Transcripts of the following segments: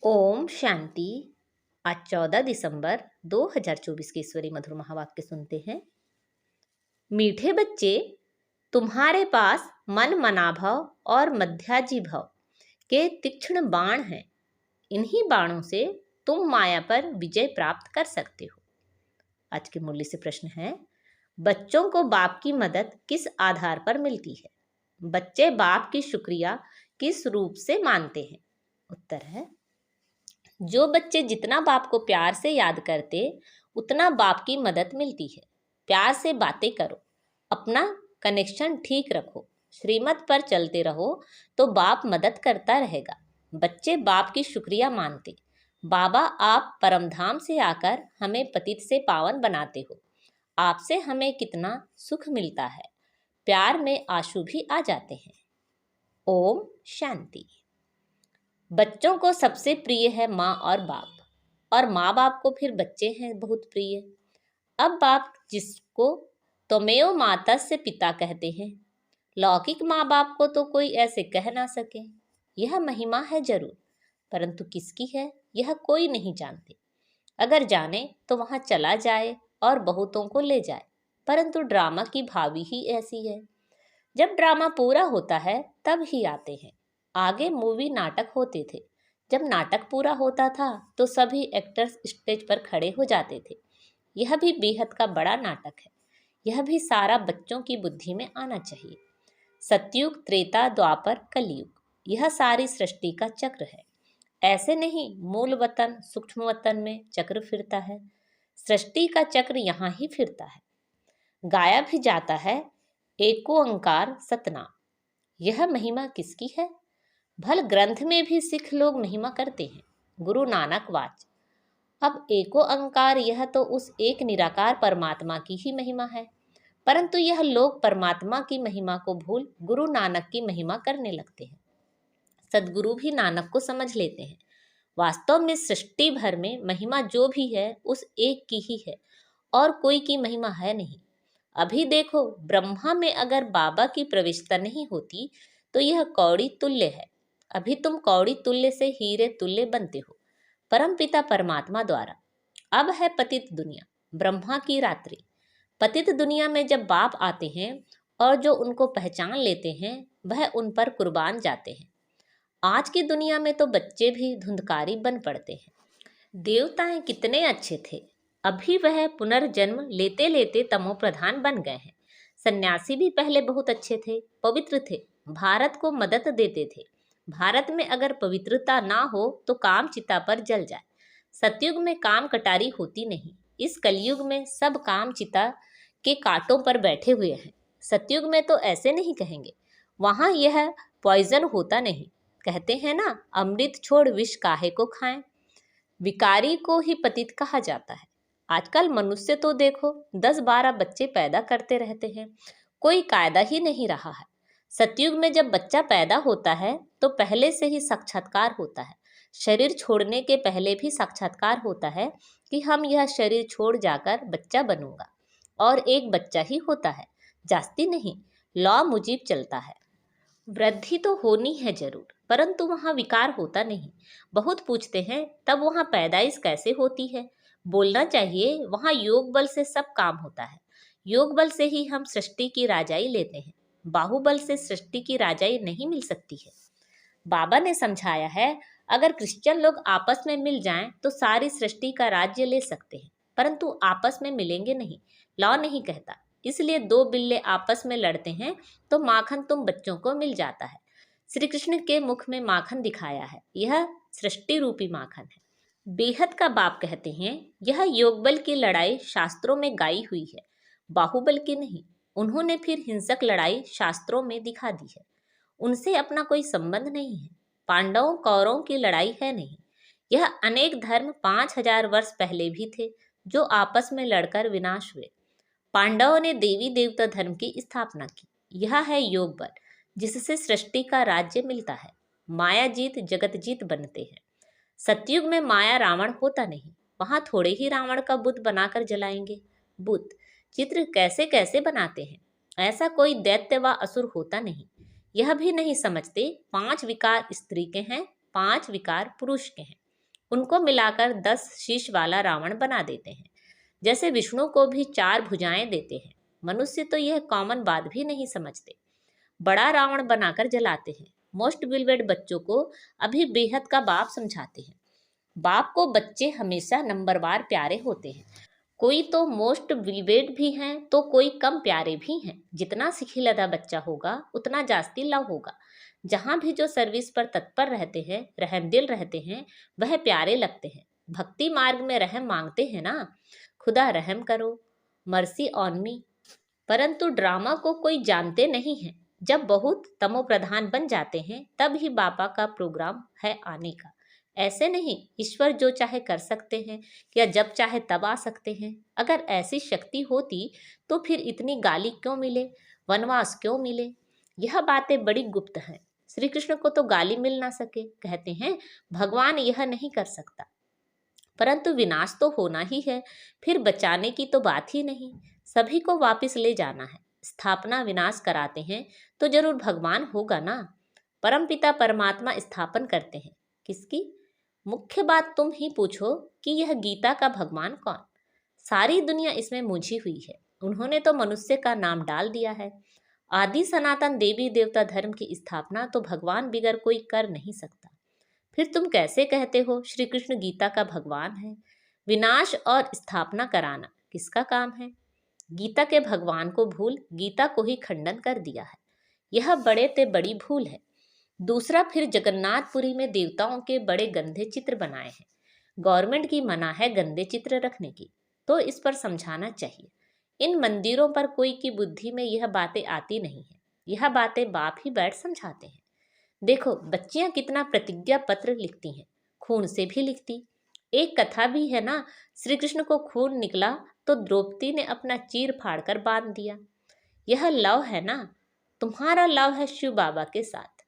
ओम शांति। आज 14 दिसंबर 2024 के ईश्वरी मधुर महावाक्य सुनते हैं। मीठे बच्चे, तुम्हारे पास मन मनाभव और मध्याजीभव के तीक्ष्ण बाण हैं। इन्हीं बाणों से तुम माया पर विजय प्राप्त कर सकते हो। आज के मूल्य से प्रश्न है, बच्चों को बाप की मदद किस आधार पर मिलती है? बच्चे बाप की शुक्रिया किस रूप से मानते हैं? उत्तर है, जो बच्चे जितना बाप को प्यार से याद करते उतना बाप की मदद मिलती है। प्यार से बातें करो, अपना कनेक्शन ठीक रखो, श्रीमत पर चलते रहो तो बाप मदद करता रहेगा। बच्चे बाप की शुक्रिया मानते, बाबा आप परमधाम से आकर हमें पतित से पावन बनाते हो। आपसे हमें कितना सुख मिलता है। प्यार में आंसू भी आ जाते हैं। ओम शांति। बच्चों को सबसे प्रिय है माँ और बाप, और माँ बाप को फिर बच्चे हैं बहुत प्रिय। अब बाप जिसको त्वमेव मातस्य पिता कहते हैं, लौकिक माँ बाप को तो कोई ऐसे कह ना सके। यह महिमा है जरूर, परंतु किसकी है यह कोई नहीं जानते। अगर जाने तो वहां चला जाए और बहुतों को ले जाए, परंतु ड्रामा की भावी ही ऐसी है। जब ड्रामा पूरा होता है तब ही आते हैं। आगे मूवी नाटक होते थे। जब नाटक पूरा होता था तो सभी एक्टर्स स्टेज पर खड़े हो जाते थे। यह भी बेहद का बड़ा नाटक है। यह भी सारा बच्चों की बुद्धि में आना चाहिए। सतयुग, त्रेता, द्वापर, कलयुग, यह सारी सृष्टि का चक्र है। ऐसे नहीं मूल वतन सूक्ष्म वतन में चक्र फिरता है। सृष्टि का चक्र यहाँ ही फिरता है। गाया भी जाता है, एको ओंकार सतनाम। यह महिमा किसकी है? भल ग्रंथ में भी सिख लोग महिमा करते हैं। गुरु नानक वाच। अब एको ओंकार, यह तो उस एक निराकार परमात्मा की ही महिमा है, परंतु यह लोग परमात्मा की महिमा को भूल गुरु नानक की महिमा करने लगते हैं। सदगुरु भी नानक को समझ लेते हैं। वास्तव में सृष्टि भर में महिमा जो भी है उस एक की ही है, और कोई की महिमा है नहीं। अभी देखो, ब्रह्मा में अगर बाबा की प्रविष्टता नहीं होती तो यह कौड़ी तुल्य है। अभी तुम कौड़ी तुल्य से हीरे तुल्य बनते हो परमपिता परमात्मा द्वारा। अब है पतित दुनिया, ब्रह्मा की रात्रि। पतित दुनिया में जब बाप आते हैं और जो उनको पहचान लेते हैं वह उन पर कुर्बान जाते हैं। आज की दुनिया में तो बच्चे भी धुंधकारी बन पड़ते हैं। देवताएं कितने अच्छे थे, अभी वह पुनर्जन्म लेते लेते तमो प्रधान बन गए हैं। सन्यासी भी पहले बहुत अच्छे थे, पवित्र थे, भारत को मदद देते थे। भारत में अगर पवित्रता ना हो तो काम चिता पर जल जाए। सतयुग में काम कटारी होती नहीं। इस कलयुग में सब काम चिता के कांटों पर बैठे हुए हैं। सतयुग में तो ऐसे नहीं कहेंगे, वहां यह पॉइजन होता नहीं। कहते हैं ना, अमृत छोड़ विष काहे को खाएं। विकारी को ही पतित कहा जाता है। आजकल मनुष्य तो देखो 10-12 बच्चे पैदा करते रहते हैं, कोई कायदा ही नहीं रहा है। सतयुग में जब बच्चा पैदा होता है तो पहले से ही साक्षात्कार होता है। शरीर छोड़ने के पहले भी साक्षात्कार होता है कि हम यह शरीर छोड़ जाकर बच्चा बनूंगा, और एक बच्चा ही होता है, जास्ती नहीं। लॉ मुजीब चलता है। वृद्धि तो होनी है जरूर, परंतु वहाँ विकार होता नहीं। बहुत पूछते हैं तब वहाँ पैदाइश कैसे होती है? बोलना चाहिए, वहाँ योग बल से सब काम होता है। योग बल से ही हम सृष्टि की राजाई लेते हैं। बाहुबल से सृष्टि की राजाई नहीं मिल सकती है। बाबा ने समझाया है, अगर क्रिश्चियन लोग आपस में मिल जाएं तो सारी सृष्टि का राज्य ले सकते हैं, परंतु आपस में मिलेंगे नहीं, लॉ नहीं कहता। इसलिए 2 बिल्ले आपस में लड़ते हैं तो माखन तुम बच्चों को मिल जाता है। श्री कृष्ण के मुख में माखन दिखाया है, यह सृष्टि रूपी माखन है। बेहद का बाप कहते हैं, यह योग बल की लड़ाई शास्त्रों में गाई हुई है, बाहुबल की नहीं। उन्होंने फिर हिंसक लड़ाई शास्त्रों में दिखा दी है। उनसे अपना कोई संबंध नहीं है। पांडवों कौरवों की लड़ाई है नहीं। यह अनेक धर्म 5000 वर्ष पहले भी थे जो आपस में लड़कर विनाश हुए। पांडवों ने देवी देवता धर्म की स्थापना की। यह है योग बल, जिससे सृष्टि का राज्य मिलता है। माया जीत जगत जीत बनते हैं। सतयुग में माया रावण होता नहीं, वहां थोड़े ही रावण का बुत बनाकर जलाएंगे। बुत चित्र कैसे कैसे बनाते हैं, ऐसा कोई दैत्य व असुर होता नहीं। यह भी नहीं समझते 5 विकार स्त्री के हैं, 5 विकार पुरुष के हैं। उनको मिलाकर 10 शीश वाला रावण बना देते हैं। जैसे विष्णु को भी 4 भुजाएं देते हैं। मनुष्य तो यह कॉमन बात भी नहीं समझते, बड़ा रावण बनाकर जलाते हैं। मोस्ट बिलवेड बच्चों को अभी बेहद का बाप समझाते हैं। बाप को बच्चे हमेशा नंबरवार प्यारे होते हैं। कोई तो मोस्ट बिलवेड भी हैं तो कोई कम प्यारे भी हैं। जितना सिखिलदा बच्चा होगा उतना जास्ती लव होगा। जहाँ भी जो सर्विस पर तत्पर रहते हैं, रहमदिल रहते हैं, वह प्यारे लगते हैं। भक्ति मार्ग में रहम मांगते हैं ना, खुदा रहम करो, मर्सी ऑन मी। परंतु ड्रामा को कोई जानते नहीं है। जब बहुत तमो प्रधान बन जाते हैं तब ही बाबा का प्रोग्राम है आने का। ऐसे नहीं, ईश्वर जो चाहे कर सकते हैं या जब चाहे तब आ सकते हैं। अगर ऐसी शक्ति होती तो फिर इतनी गाली क्यों मिले, वनवास क्यों मिले? यह बातें बड़ी गुप्त हैं। श्री कृष्ण को तो गाली मिल ना सके, कहते हैं भगवान यह नहीं कर सकता। परंतु विनाश तो होना ही है, फिर बचाने की तो बात ही नहीं। सभी को वापस ले जाना है। स्थापना विनाश कराते हैं तो जरूर भगवान होगा ना। परमपिता परमात्मा स्थापन करते हैं। किसकी? मुख्य बात तुम ही पूछो कि यह गीता का भगवान कौन? सारी दुनिया इसमें मुझी हुई है। उन्होंने तो मनुष्य का नाम डाल दिया है। आदि सनातन देवी देवता धर्म की स्थापना तो भगवान बिगर कोई कर नहीं सकता। फिर तुम कैसे कहते हो श्री कृष्ण गीता का भगवान है? विनाश और स्थापना कराना किसका काम है? गीता के भगवान को भूल गीता को ही खंडन कर दिया है। यह बड़े ते बड़ी भूल है। दूसरा, फिर जगन्नाथपुरी में देवताओं के बड़े गंदे चित्र बनाए हैं। गवर्नमेंट की मना है गंदे चित्र रखने की, तो इस पर समझाना चाहिए। इन मंदिरों पर कोई की बुद्धि में यह बातें आती नहीं है। यह बातें बाप ही बैठ समझाते हैं। देखो बच्चियां कितना प्रतिज्ञा पत्र लिखती हैं, खून से भी लिखती। एक कथा भी है ना, श्री कृष्ण को खून निकला तो द्रौपदी ने अपना चीर फाड़ कर बांध दिया। यह लव है ना, तुम्हारा लव है शिव बाबा के साथ।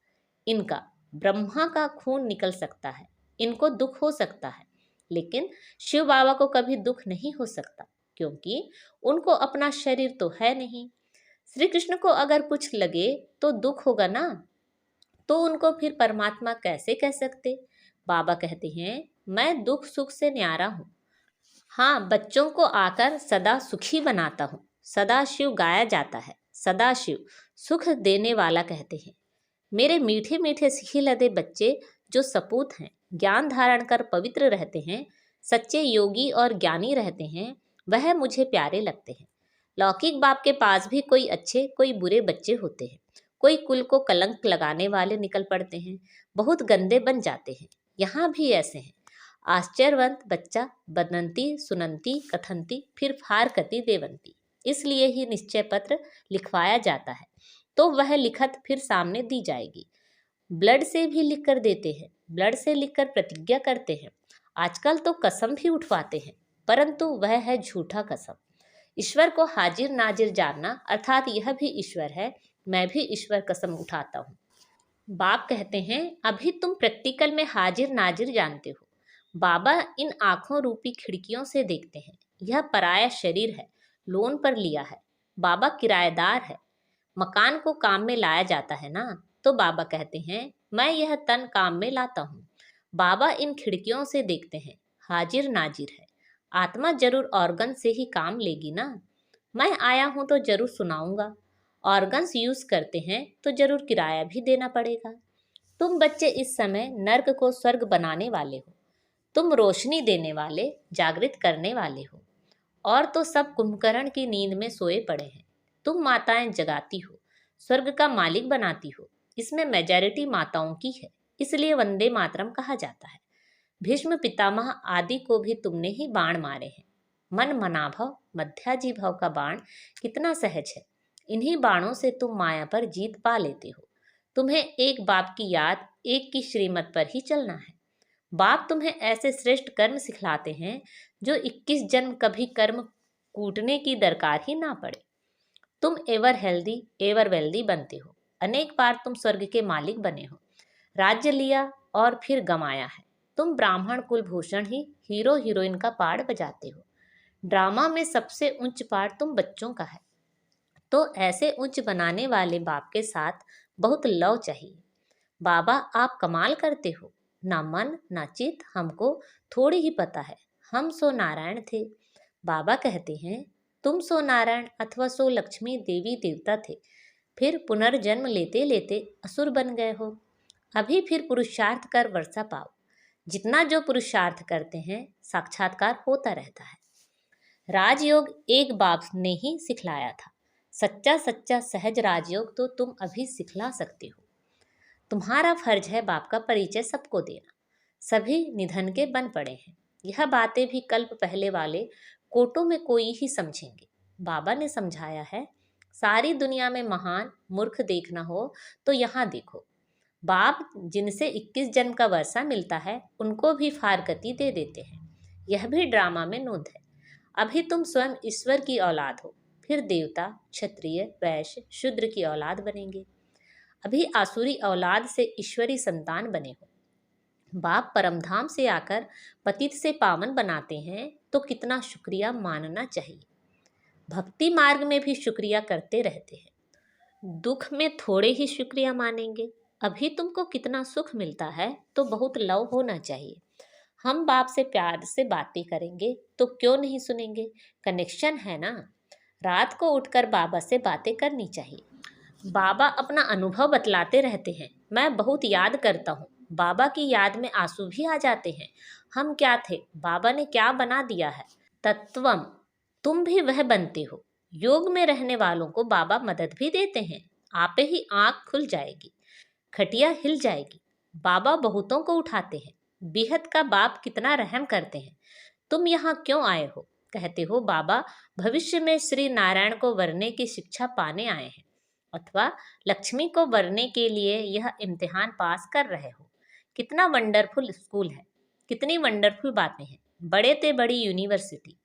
इनका ब्रह्मा का खून निकल सकता है, इनको दुख हो सकता है, लेकिन शिव बाबा को कभी दुख नहीं हो सकता, क्योंकि उनको अपना शरीर तो है नहीं। श्री कृष्ण को अगर कुछ लगे तो दुख होगा ना, तो उनको फिर परमात्मा कैसे कह सकते? बाबा कहते हैं मैं दुख सुख से न्यारा हूँ। हाँ, बच्चों को आकर सदा सुखी बनाता हूँ। सदा शिव गाया जाता है। सदा शिव सुख देने वाला कहते हैं। मेरे मीठे मीठे सिखिलदे बच्चे जो सपूत हैं, ज्ञान धारण कर पवित्र रहते हैं, सच्चे योगी और ज्ञानी रहते हैं, वह मुझे प्यारे लगते हैं। लौकिक बाप के पास भी कोई अच्छे कोई बुरे बच्चे होते हैं। कोई कुल को कलंक लगाने वाले निकल पड़ते हैं, बहुत गंदे बन जाते हैं। यहाँ भी ऐसे हैं। आश्चर्यवंत बच्चा बदनती सुनंती कथंती फिर फारकती देवंती। इसलिए ही निश्चय पत्र लिखवाया जाता है, तो वह लिखत फिर सामने दी जाएगी। ब्लड से भी लिख कर देते हैं, ब्लड से लिखकर प्रतिज्ञा करते हैं। आजकल तो कसम भी उठवाते हैं, परंतु वह है झूठा कसम। ईश्वर को हाजिर नाजिर जानना अर्थात यह भी ईश्वर है, मैं भी ईश्वर कसम उठाता हूँ। बाप कहते हैं अभी तुम प्रैक्टिकल में हाजिर नाजिर जानते हो। बाबा इन आंखों रूपी खिड़कियों से देखते हैं। यह पराया शरीर है, लोन पर लिया है। बाबा किराएदार है। मकान को काम में लाया जाता है ना, तो बाबा कहते हैं मैं यह तन काम में लाता हूँ। बाबा इन खिड़कियों से देखते हैं, हाजिर नाजिर है। आत्मा जरूर ऑर्गन से ही काम लेगी ना। मैं आया हूँ तो जरूर सुनाऊंगा। ऑर्गन्स यूज करते हैं तो जरूर किराया भी देना पड़ेगा। तुम बच्चे इस समय नर्क को स्वर्ग बनाने वाले हो। तुम रोशनी देने वाले, जागृत करने वाले हो। और तो सब कुंभकर्ण की नींद में सोए पड़े हैं। तुम माताएं जगाती हो, स्वर्ग का मालिक बनाती हो। इसमें मेजॉरिटी माताओं की है, इसलिए वंदे मातरम कहा जाता है। भीष्म पितामह आदि को भी तुमने ही बाण मारे हैं। मन मनाभव मध्याजी भव का बाण कितना सहज है। इन्हीं बाणों से तुम माया पर जीत पा लेते हो। तुम्हें एक बाप की याद, एक की श्रीमत पर ही चलना है। बाप तुम्हें ऐसे श्रेष्ठ कर्म सिखलाते हैं जो 21 जन्म कभी कर्म कूटने की दरकार ही ना पड़े। तुम एवर हेल्दी एवर वेल्दी बनते हो। अनेक बार तुम स्वर्ग के मालिक बने हो, राज्य लिया और फिर गमाया है। तुम ब्राह्मण कुलभूषण ही हीरो हीरोइन का पार्ट बजाते हो। ड्रामा में सबसे उच्च पार्ट तुम बच्चों का है। तो ऐसे उच्च बनाने वाले बाप के साथ बहुत लव चाहिए। बाबा आप कमाल करते हो। ना मन ना चित हमको थोड़ी ही पता है, हम सो नारायण थे। बाबा कहते हैं तुम सो नारायण अथवा सो लक्ष्मी देवी देवता थे, फिर पुनर्जन्म लेते लेते असुर बन गए हो। अभी फिर पुरुषार्थ कर वर्षा पाओ। जितना जो पुरुषार्थ करते हैं साक्षात्कार होता रहता है। राजयोग एक बाप ने ही सिखलाया था। सच्चा सच्चा सहज राजयोग तो तुम अभी सिखला सकते हो। तुम्हारा फर्ज है बाप का परिचय सबको देना। सभी निधन के बन पड़े हैं। यह बातें भी कल्प पहले वाले कोटों में कोई ही समझेंगे। बाबा ने समझाया है, सारी दुनिया में महान मूर्ख देखना हो तो यहाँ देखो। बाप जिनसे 21 जन्म का वर्षा मिलता है उनको भी फारकती दे देते हैं। यह भी ड्रामा में नोंद है। अभी तुम स्वयं ईश्वर की औलाद हो, फिर देवता, क्षत्रिय, वैश्य, शूद्र की औलाद बनेंगे। अभी आसुरी औलाद से ईश्वरी संतान बने हो। बाप परमधाम से आकर पतित से पावन बनाते हैं तो कितना शुक्रिया मानना चाहिए। भक्ति मार्ग में भी शुक्रिया करते रहते हैं। दुख में थोड़े ही शुक्रिया मानेंगे। अभी तुमको कितना सुख मिलता है तो बहुत लव होना चाहिए। हम बाप से प्यार से बातें करेंगे तो क्यों नहीं सुनेंगे, कनेक्शन है ना। रात को उठकर बाबा से बातें करनी चाहिए। बाबा अपना अनुभव बतलाते रहते हैं। मैं बहुत याद करता हूँ। बाबा की याद में आंसू भी आ जाते हैं। हम क्या थे, बाबा ने क्या बना दिया है। तत्वम, तुम भी वह बनते हो। योग में रहने वालों को बाबा मदद भी देते हैं। आपे ही आँख खुल जाएगी, खटिया हिल जाएगी। बाबा बहुतों को उठाते हैं। बेहद का बाप कितना रहम करते हैं। तुम यहाँ क्यों आए हो? कहते हो बाबा भविष्य में श्री नारायण को वरने की शिक्षा पाने आए हैं, अथवा लक्ष्मी को वरने के लिए यह इम्तिहान पास कर रहे हो। कितना वंडरफुल स्कूल है, कितनी वंडरफुल बातें हैं। बड़े ते बड़ी यूनिवर्सिटी,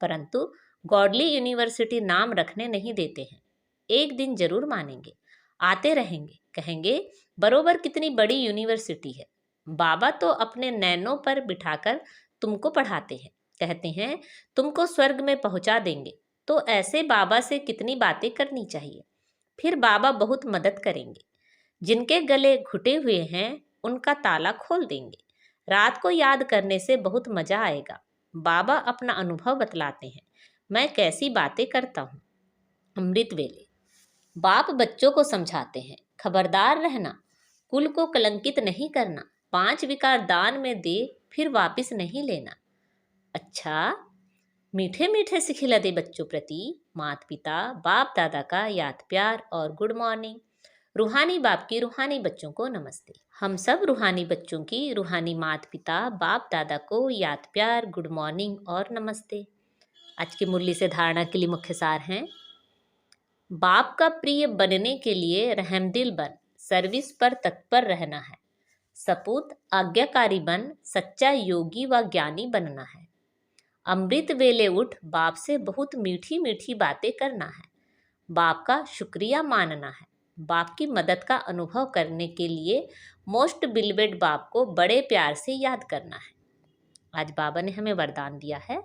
परंतु गॉडली यूनिवर्सिटी नाम रखने नहीं देते हैं। एक दिन जरूर मानेंगे, आते रहेंगे, कहेंगे बरोबर कितनी बड़ी यूनिवर्सिटी है। बाबा तो अपने नैनों पर बिठाकर तुमको पढ़ाते हैं, कहते हैं तुमको स्वर्ग में पहुंचा देंगे। तो ऐसे बाबा से कितनी बातें करनी चाहिए। फिर बाबा बहुत मदद करेंगे। जिनके गले घुटे हुए हैं उनका ताला खोल देंगे। रात को याद करने से बहुत मजा आएगा। बाबा अपना अनुभव बतलाते हैं, मैं कैसी बातें करता हूँ। अमृत वेले बाप बच्चों को समझाते हैं, खबरदार रहना, कुल को कलंकित नहीं करना। 5 विकार दान में दे, फिर वापिस नहीं लेना। अच्छा, मीठे मीठे से खिला दे बच्चों प्रति माता पिता बाप दादा का याद प्यार और गुड मॉर्निंग। रूहानी बाप की रूहानी बच्चों को नमस्ते। हम सब रूहानी बच्चों की रूहानी माता पिता बाप दादा को याद प्यार गुड मॉर्निंग और नमस्ते। आज की मुरली से धारणा के लिए मुख्य सार हैं, बाप का प्रिय बनने के लिए रहमदिल बन, सर्विस पर तत्पर रहना है। सपूत आज्ञाकारी बन, सच्चा योगी व ज्ञानी बनना है। अमृत वेले उठ, बाप से बहुत मीठी मीठी बातें करना है। बाप का शुक्रिया मानना है। बाप की मदद का अनुभव करने के लिए मोस्ट बिलवेड बाप को बड़े प्यार से याद करना है। आज बाबा ने हमें वरदान दिया है,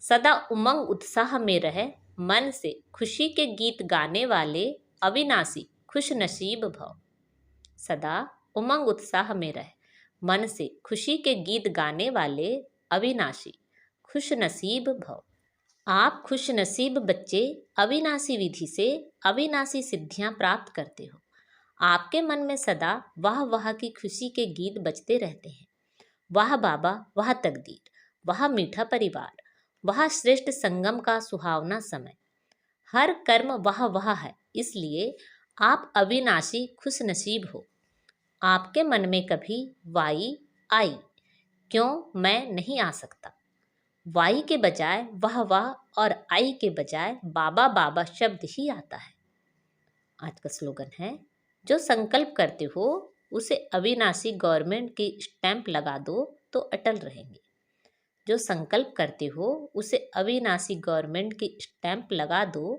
सदा उमंग उत्साह में रहे, मन से खुशी के गीत गाने वाले अविनाशी खुश नसीब भव। सदा उमंग उत्साह में रहे, मन से खुशी के गीत गाने वाले अविनाशी खुश नसीब भव। आप खुश नसीब बच्चे अविनाशी विधि से अविनाशी सिद्धियां प्राप्त करते हो। आपके मन में सदा वाह वाह की खुशी के गीत बजते रहते हैं। वाह बाबा, वाह तकदीर, वाह मीठा परिवार, वाह श्रेष्ठ संगम का सुहावना समय। हर कर्म वाह वाह है, इसलिए आप अविनाशी खुश नसीब हो। आपके मन में कभी वाई आई, क्यों मैं नहीं आ सकता। वाई के बजाय वाह वाह और आई के बजाय बाबा बाबा शब्द ही आता है। आज का स्लोगन है, जो संकल्प करते हो उसे अविनाशी गवर्नमेंट की स्टैंप लगा दो तो अटल रहेंगे। जो संकल्प करते हो उसे अविनाशी गवर्नमेंट की स्टैंप लगा दो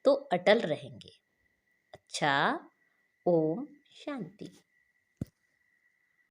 तो अटल रहेंगे। अच्छा, ओम शांति।